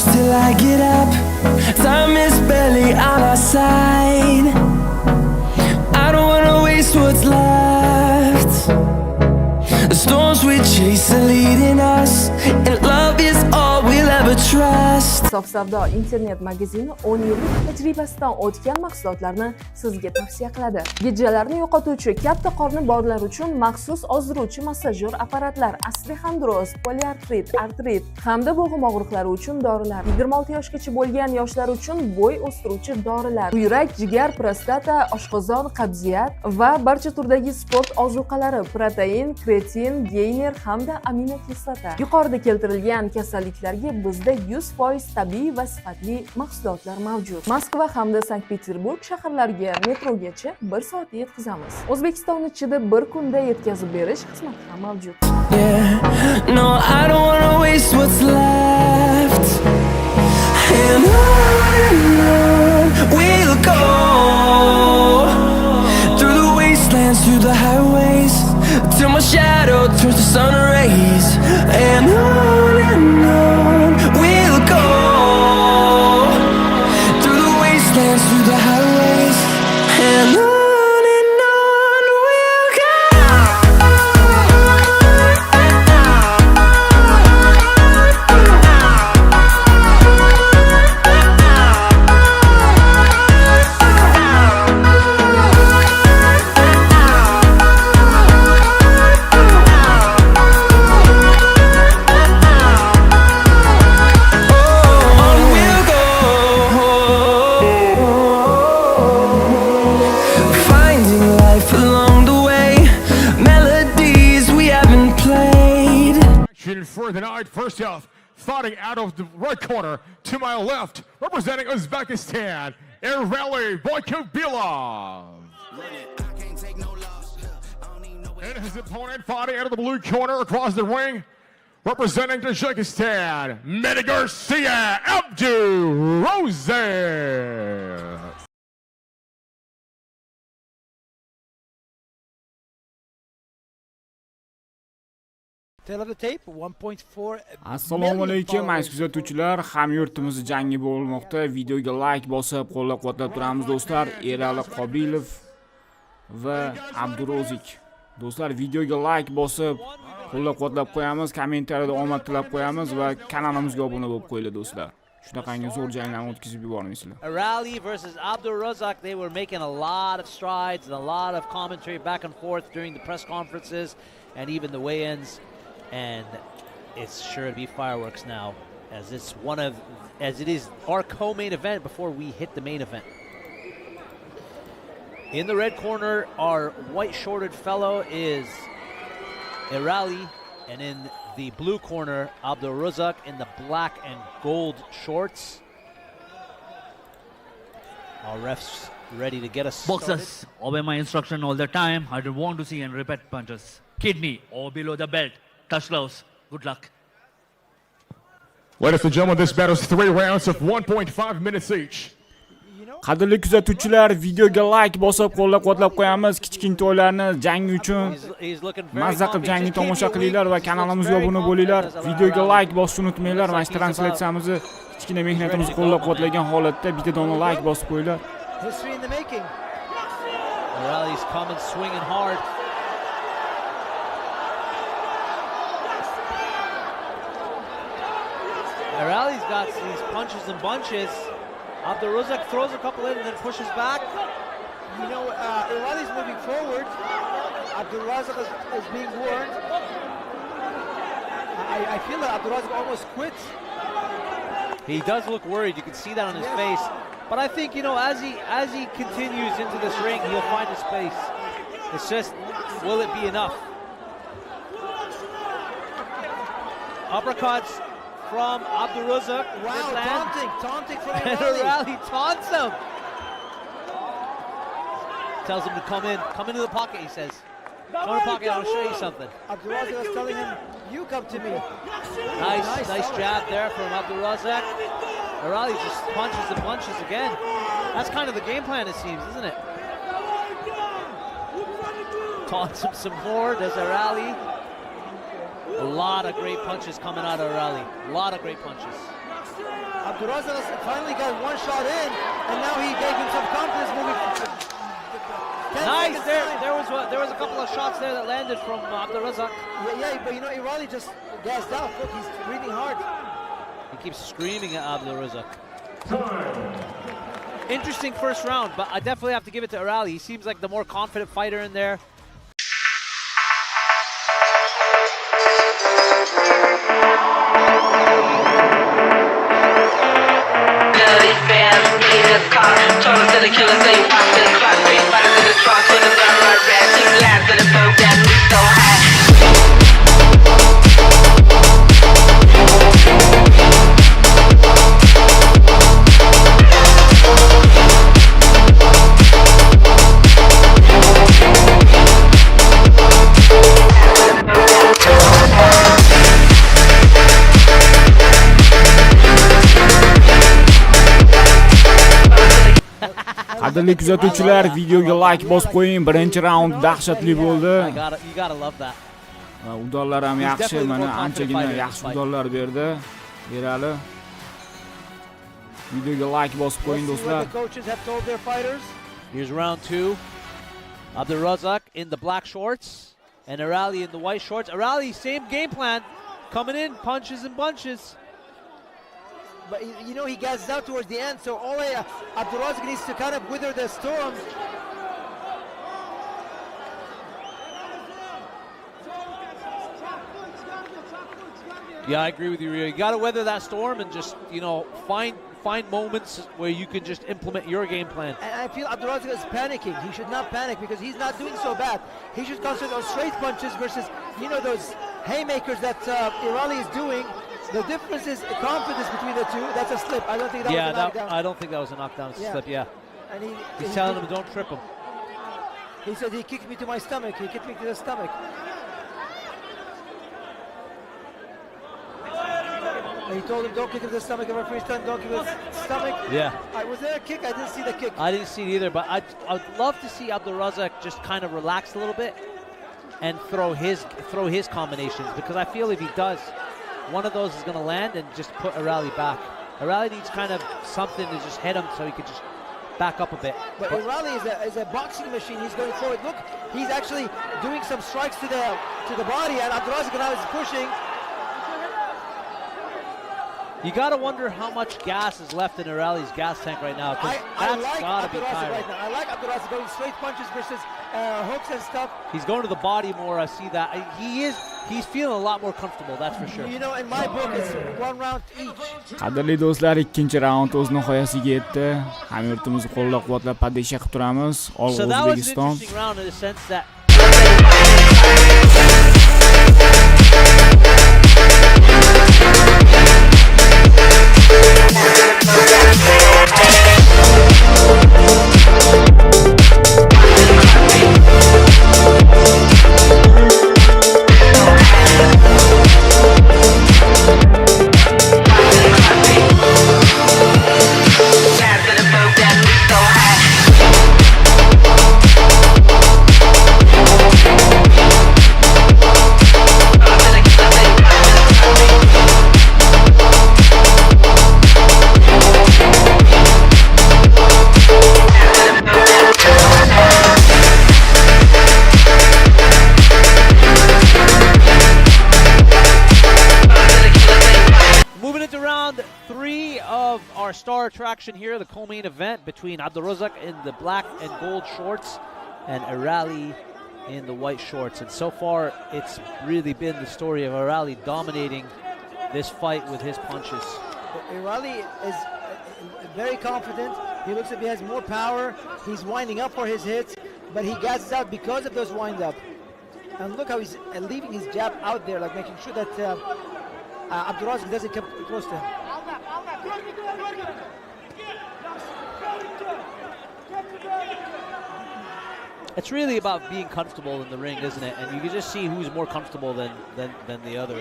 push till I get up. Time is barely on our side. I don't wanna waste what's left. The storms we chase are leading us, and love is all we'll ever trust. Sof savdo internet magazini 10 yillik tajribasidan o'tgan mahsulotlarni sizga tavsiya qiladi. Gijjalarni yo'qotuvchi, katta qorni borlar uchun maxsus ozdiruvchi massajyor apparatlar, osteoxondroz, poliartrit, artrit hamda bo'g'im og'riqlari uchun dorilar, 26 yoshgacha bo'lgan yoshlar uchun bo'y o'stiruvchi dorilar, buyrak, jigar, prostata, oshqozon, qabziyat va barcha turdagi sport ozuqalari, protein, kreatin, geyner hamda aminokislota. Yuqorida keltirilgan kasalliklarga bizda 100% tabiiy va sifatli mahsulotlar mavjud. Moskva hamda Sankt-Peterburg shaharlariga metrogacha 1 soatda yetkazamiz. O'zbekiston ichida 1 kunda yetkazib berish xizmati ham mavjud. No, I don't wanna waste what's left. And on we'll go, through the wastelands, through the highways, till my shadow turns to sun rays. And on we'll go, through the wastelands, through the highways, and on we'll go. For the night, first half, fighting out of the right corner to my left, representing Uzbekistan, Yerali Boykobilov. And his opponent fighting out of the blue corner across the ring, representing Tajikistan, Mehdi Garcia, Abdырозик. Assalomu alaykum aziz kuzatuvchilar, hamyurtimiz jangi bo'lmoqda. Videoga like bosib, qo'llab-quvvatlab turamiz do'stlar. Erali Qobilov va Abdырозик. Do'stlar, videoga like bosib, qo'llab-quvvatlab qo'yamiz, kommentariyada omad tilab qo'yamiz va kanalimizga obuna bo'lib qo'yinglar do'stlar. Shunaqangi zo'r janglarni o'tkazib yubormaysizlar. Erali versus Abdырозик, they were making a lot of strides and a lot of commentary back and forth during the press conferences and even the weigh-ins. And it's sure to be fireworks now, as it is our co-main event before we hit the main event. In the red corner, our white-shorted fellow is Erali, and in the blue corner, Abdырозик in the black and gold shorts. Our refs ready to get us started. Boxers, obey my instruction all the time. I don't want to see and repeat punches. Kidney or below the belt. Touch gloves. Good luck. Ladies and gentlemen, this battle is 3 rounds of 1.5 minutes each. Qadrli kuzatuvchilar, videoga like bosib, qo'llab-quvvatlab qo'yamiz. Kichkina to'ylarni jang uchun mazza qilib jangni tomosha qilinglar va kanalimizga obuna bo'linglar. Videoga like bosishni unutmanglar. Mana shu translyatsiyamizni kichkina mehnatimizni qo'llab-quvvatlagan holatda bitta dona like bosib qo'yinglar. History in the making. Erali's coming swinging hard. Erali's got these punches and bunches. Abdырозик throws a couple in and then pushes back. You know, Erali's moving forward. Abdырозик is being warned. I feel that Abdырозik almost quits. He does look worried. You can see that on his face. But I think, you know, as he continues into this ring, he'll find his space. It's just, will it be enough? Uppercuts from Abdырозik. Wow, taunting from And Erali taunts him. Tells him to come into the pocket, he says. Come in the pocket, I'll show you something. Abdырозik was telling him, you come to me. Nice jab there from Abdырозik. Erali just punches and punches again. That's kind of the game plan, it seems, isn't it? Taunts him some more, does Erali. A lot of great punches coming out of Erali. A lot of great punches. Abdurozik finally got one shot in, and now he gave him some confidence moving. Nice. There was a couple of shots there that landed from Abdurozik. Yeah, but you know, Yerali just gassed out. Look, he's breathing hard. He keeps screaming at Abdurozik. Interesting first round, but I definitely have to give it to Yerali. He seems like the more confident fighter in there. Qadrli kuzatuvchilar, videoga like bosib qo'ying. Birinchi raund dahshatli bo'ldi. You gotta love that. Va udollar ham yaxshi, mana anchagina yaxshi udollar berdi. Yerali. Videoga like bosib qo'ying do'stlar. The coaches have told their fighters. Here's round 2. Abdurozik in the black shorts and Yerali in the white shorts. Yerali, same game plan, coming in, punches and bunches. But you know, he gasses out towards the end, so Abdurozik needs to kind of wither the storm. Yeah, I agree with you, Rio. You got to weather that storm and just, you know, find moments where you can just implement your game plan. And I feel Abdurozik is panicking. He should not panic because he's not doing so bad. He should concentrate on straight punches versus, you know, those haymakers that Yerali is doing. The difference is confidence between the two. That's a slip. I don't think that was a knockdown. I don't think that was a knockdown. It's a slip, yeah. And he's telling him, don't trip him. He said he kicked me to my stomach. He kicked me to the stomach. And he told him, don't kick him to the stomach. The referee's telling him, don't kick him to the stomach. Yeah. Was there a kick? I didn't see the kick. I didn't see it either, but I'd love to see Abdurozik just kind of relax a little bit and throw his combinations, because I feel if he does, one of those is going to land and just put Yerali back. Yerali needs kind of something to just hit him so he can just back up a bit. But Yerali is a boxing machine. He's going forward. Look, he's actually doing some strikes to the body, and Abdurozik now is pushing. You gotta wonder how much gas is left in Yerali's gas tank right now. I That's like gotta be Abdurozik tiring. right now. I like Abdurozik going straight punches versus hooks and stuff. He's going to the body more. I see that. He's feeling a lot more comfortable. That's for sure. You know, in my book, it's one round each. Qadrli do'stlar, ikkinchi raund o'z nihoyasiga yetdi. Hamyurtimizni qo'llab-quvvatlab padisha qilib turamiz. Ol So that was an O'zbekiston. interesting round in the sense that star attraction here, the co-main event between Abdurozik in the black and gold shorts and Yerali in the white shorts. And so far, it's really been the story of Yerali dominating this fight with his punches. Yerali is very confident. He looks like he has more power. He's winding up for his hits, but he gasses out because of those wind-up. And look how he's leaving his jab out there, like making sure that Abdurozik doesn't come close to him. It's really about being comfortable in the ring, isn't it? And you can just see who's more comfortable than the other.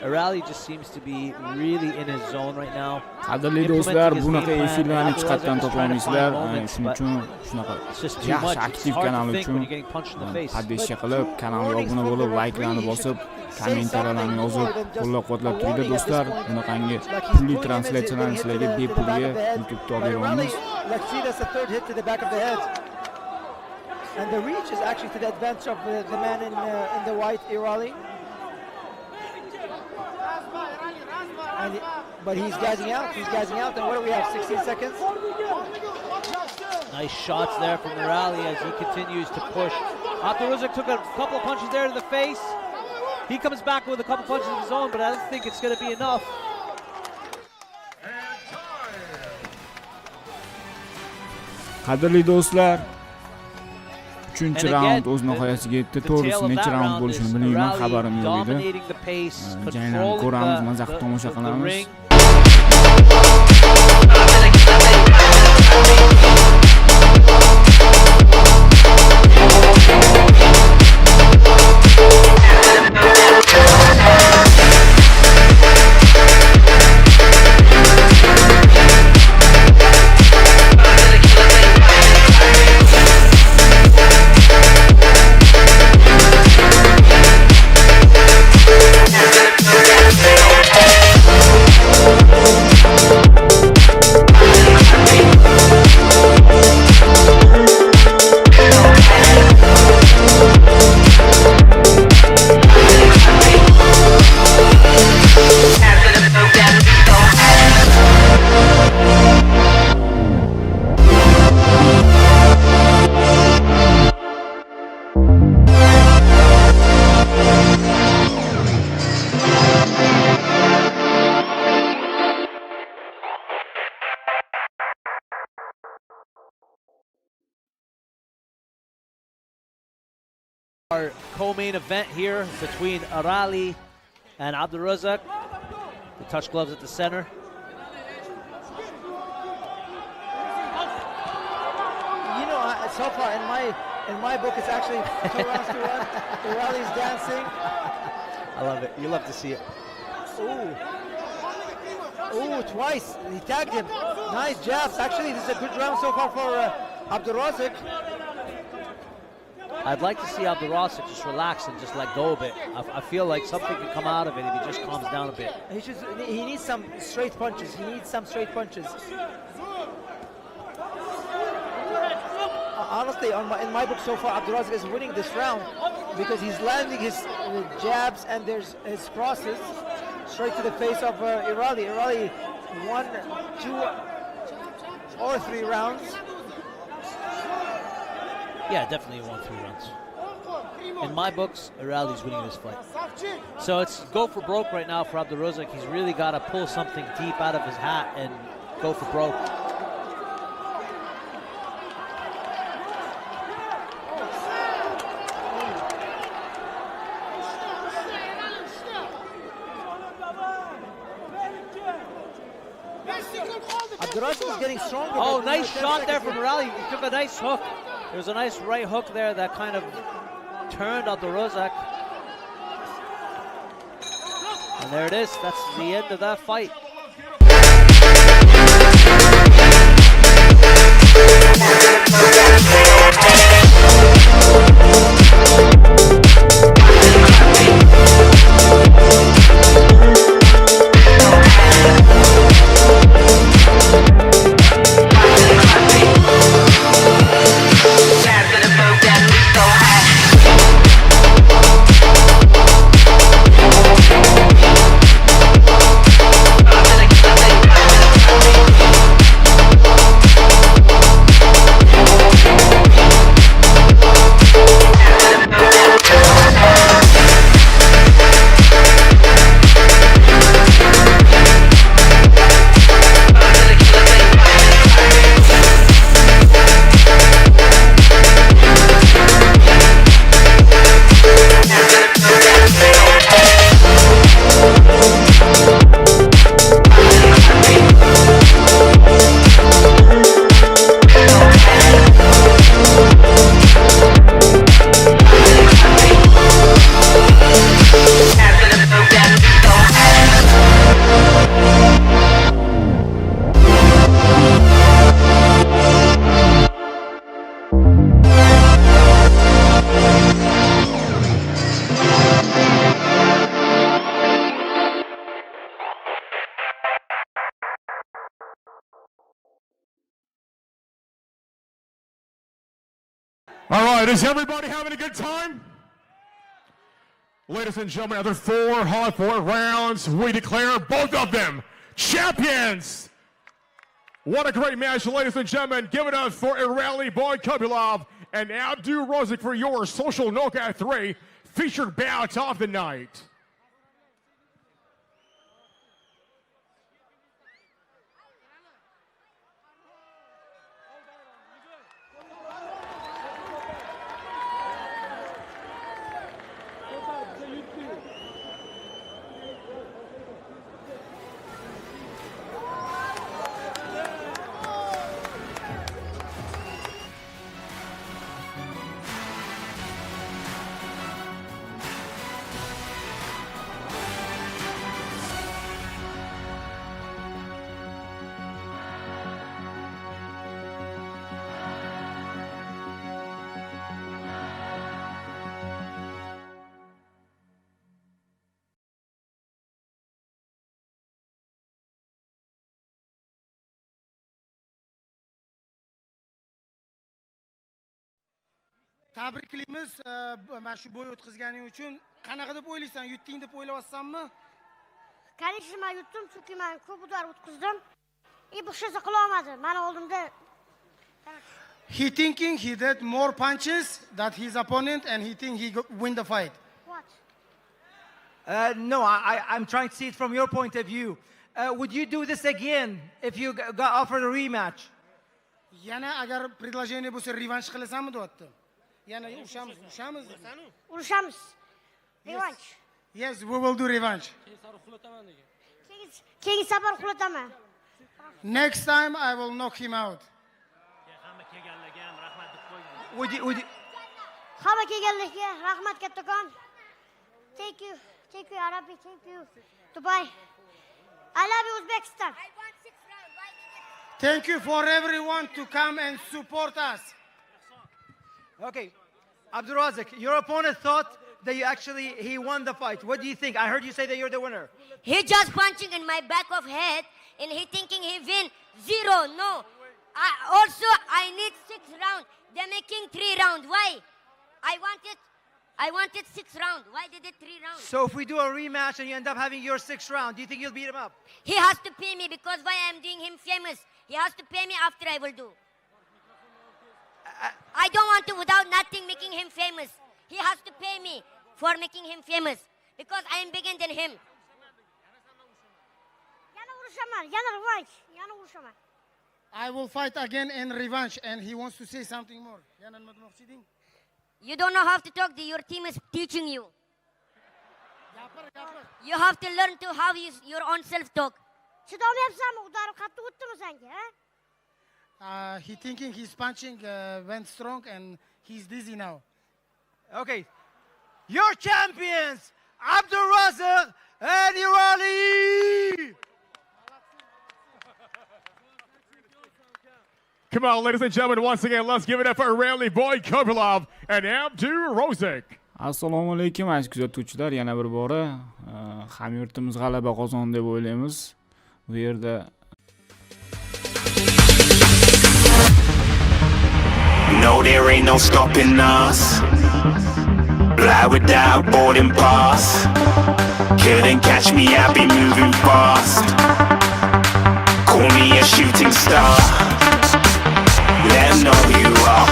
Erali just seems to be really in his zone right now. Qadrli do'stlar, bunaqa efirlarni chiqatdan topolmaysizlar. Shuning uchun shunaqa yaxshi aktiv kanal uchun podpishka qilib, kanalga obuna bo'lib, layklarni bosib, kommentariyalarni yozib, qo'llab-quvvatlab turinglar do'stlar. Bunaqangi pulli translyatsiyalarni sizlarga bepulga YouTube'da olib beramiz. Let's see, that's the third hit to the back of the head. And the reach is actually to the advantage of the man in the white, Erali. But he's gassing out. And what do we have? 16 seconds. Nice shots there from Erali as he continues to push. Abdырозик took a couple of punches there to the face. He comes back with a couple punches of his own, but I don't think it's going to be enough. Qadrli do'stlar, 3-raund o'z nihoyasiga yetdi. To'g'risi necha raund bo'lishini bilmayman, xabarim yo'q edi. Janglarni ko'ramiz, maza qilib tomosha qilamiz. Our co-main event here between Erali and Abdырозик. The touch gloves at the center. You know, so far in my book, it's actually 2 rounds to 1. Erali's dancing. I love it. You love to see it. Ooh, twice. He tagged him. Nice jabs. Actually, this is a good round so far for Abdырозик. I'd like to see Abdырозik just relax and just let go a bit. I feel like something can come out of it if he just calms down a bit. He needs some straight punches. Honestly, in my book so far, Abdырозik is winning this round because he's landing his jabs and there's his crosses straight to the face of Erali. Erali 1, 2, or 3 rounds. Yeah, definitely won 3 rounds. In my books, Erali's winning this fight. So it's go for broke right now for Abdырозик. He's really got to pull something deep out of his hat and go for broke. Abdырозik is getting stronger. Oh, nice shot there from Erali. He took a nice hook. There was a nice right hook there that kind of turned Abdырозik. And there it is. That's the end of that fight. All right, is everybody having a good time? Ladies and gentlemen, after 4 hard-fought rounds, we declare both of them champions. What a great match, ladies and gentlemen. Give it up for Yerali Boy Kubilov and Abdurozik for your Social Knockout 3 featured bout of the night. Tabriklaymiz mana shu bo'y o'tkazganing uchun. Qanaqa deb o'ylaysan? Yutding deb o'ylayapsanmi? Конечно, men yutdim, chunki men ko'p udar o'tkazdim. Bu hech narsa qila olmadi. Meni oldimda He thinking he did more punches than his opponent and he think he win the fight. what? No, I'm trying to see it from your point of view. Would you do this again if you got offered a rematch? Yana agar предложение bo'lsa revansh qilasanmi deyapti. Yana urushamiz. Urushamiz. Revanch. Yes, we will do revanch. Keyingi safar uxlataman. Next time I will knock him out. Would you Hamma kelganlarga rahmat kattakon. Thank you, Arabi, thank you, Dubai. I love you, Uzbekistan. Thank you for everyone to come and support us. Okay, Abdurozik, your opponent thought that he won the fight. What do you think? I heard you say that you're the winner. He just punching in my back of head and he thinking he win 0. No. I need 6 rounds. They're making 3 rounds. Why? I wanted 6 rounds. Why did it 3 rounds? So if we do a rematch and you end up having your 6th round, do you think you'll beat him up? He has to pay me because why I'm doing him famous. He has to pay me after I will do. I don't want to without nothing making him famous. He has to pay me for making him famous because I am bigger than him. I will fight again in revanch and he wants to say something more. You don't know how to talk. Your team is teaching you. You have to learn to how your own self talk. He thinking his punching went strong and he's dizzy now. Okay, your champions, Abdurozik and Yerali. Come on, ladies and gentlemen, once again, let's give it up for Yerali Boy Kubilov and Abdurozik. Assalomu alaykum aziz kuzatuvchilar, yana bir bora hamyurtimiz g'alaba qozondi deb o'ylaymiz. Bu yerda No, there ain't no stopping us. Fly without boarding pass. Couldn't catch me, I'll be moving fast. Call me a shooting star. Let 'em know who you are.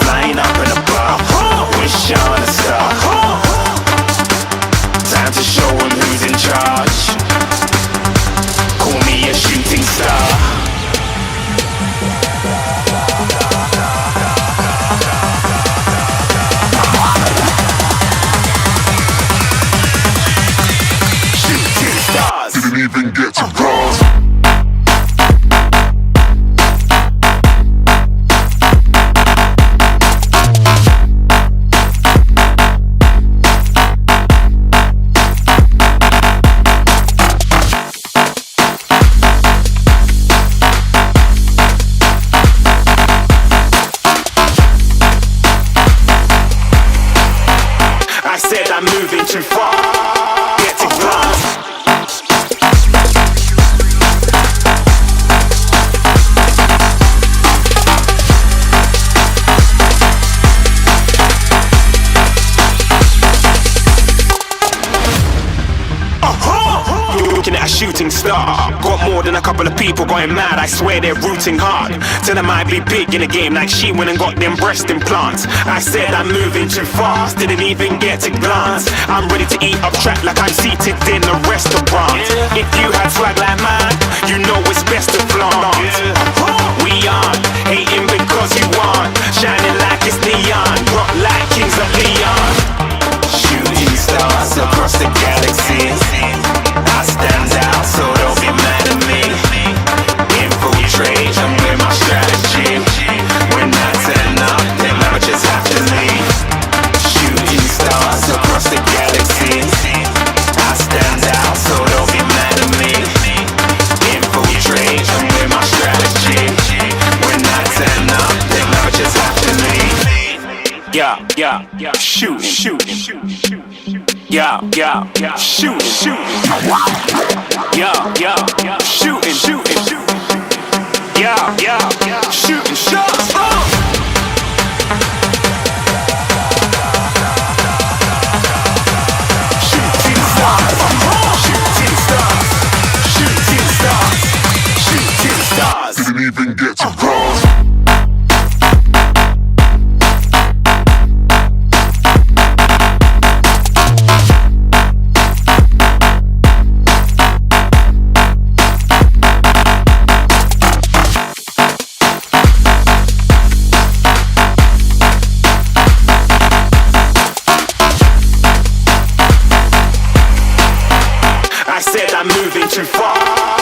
Flying up in a bar. Wish on a star. Time to show 'em who's in charge. Call me a shooting star. Didn't even get to cross. I said I'm moving too far. Get to cross. star. Got more than a couple of people going mad, I swear they're rooting hard. Tell them I'd be big in the game like she went and got them breast implants. I said I'm moving too fast, didn't even get to glance. I'm ready to eat up track like I'm seated in a restaurant. If you had swag like mine, you know it's best to flaunt. We aren't hating because you aren't shining like it's neon, rock like kings of Leon. Shooting stars across the galaxy, I stand out, so don't be mad at me. Infiltrate, I'm with my strategy. When I turn up, them amateurs have to leave. Shooting stars across the galaxy, I stand out, so don't be mad at me. Infiltrate, I'm with my strategy. When I turn up, them amateurs have to leave. Yeah, shooting. Yeah, shooting. Yeah, shooting. Yeah, shooting shots. Shooting stars. Didn't even get to cross. I said I'm moving too far.